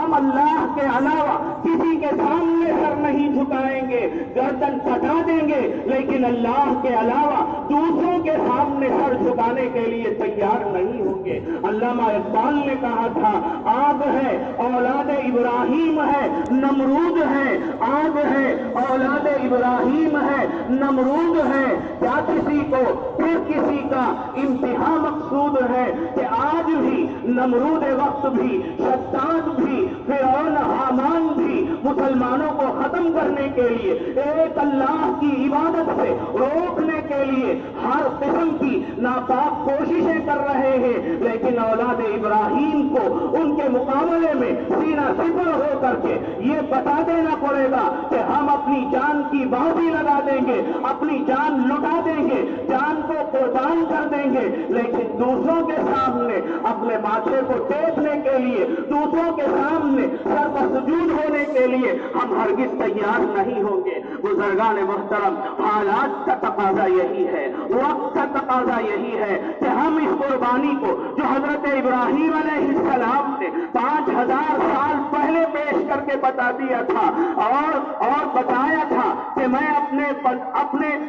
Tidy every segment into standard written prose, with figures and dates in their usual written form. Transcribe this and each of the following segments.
ہم اللہ کے علاوہ کسی کے سامنے سر نہیں جھکائیں گے، گردن کٹا دیں گے، لیکن اللہ کے علاوہ دوسروں کے سامنے سر جھکانے کے لیے تیار نہیں ہوں گے۔ علامہ اقبال نے کہا تھا، آگ ہے اولاد ابراہیم ہے نمرود ہے، آگ ہے اولاد ابراہیم ہے نمرود ہے، کیا کسی کو پھر کسی کا امتحان مقصود ہے کہ آج بھی نمرود وقت بھی، شداد بھی، فرعون حامان بھی مسلمانوں کو ختم کرنے کے لیے، ایک اللہ کی عبادت سے روکنے کے لیے ہر قسم کی ناپاک کوششیں کر رہے ہیں، لیکن اولاد ابراہیم کو ان کے مقابلے میں سینہ سپر ہو کر کے یہ بتا دینا پڑے گا کہ ہم اپنی جان کی بازی لگا دیں گے، اپنی جان لٹا دیں گے، جان کو قربان کر دیں گے، لیکن دوسروں کے سامنے اپنے ماتھے کو ٹیکنے کے لیے، دوسروں کے سامنے سر پر سجود ہونے کے لیے ہم ہرگز تیار نہیں ہوں گے۔ بزرگان محترم، حالات کا تقاضا یہی ہے، وقت کا تقاضا یہی ہے کہ ہم اس قربانی کو جو حضرت ابراہیم علیہ السلام نے 5000 سال پہلے پیش کر کے بتا دیا تھا اور بتایا تھا کہ میں اپنے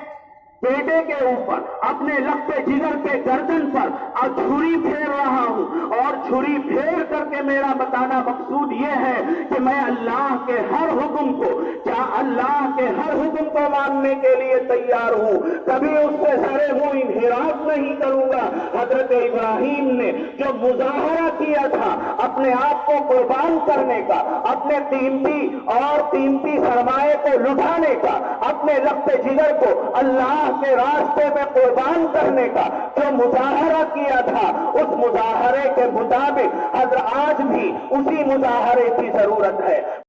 بیٹے کے اوپر، اپنے لقب جگر کے گردن پر چھری پھیر رہا ہوں، اور چھری پھیر کر کے میرا بتانا مقصود یہ ہے کہ میں اللہ کے ہر حکم کو، اللہ کے ہر حکم کو ماننے کے لیے تیار ہوں، کبھی اس سے سرے منہ انحراف نہیں کروں گا۔ حضرت ابراہیم نے جو مظاہرہ کیا تھا اپنے آپ کو قربان کرنے کا، اپنے قیمتی سرمایے کو لٹانے کا، اپنے لقب جگر کو اللہ کے راستے میں قربان کرنے کا جو مظاہرہ کیا تھا، اس مظاہرے کے مطابق آج بھی اسی مظاہرے کی ضرورت ہے۔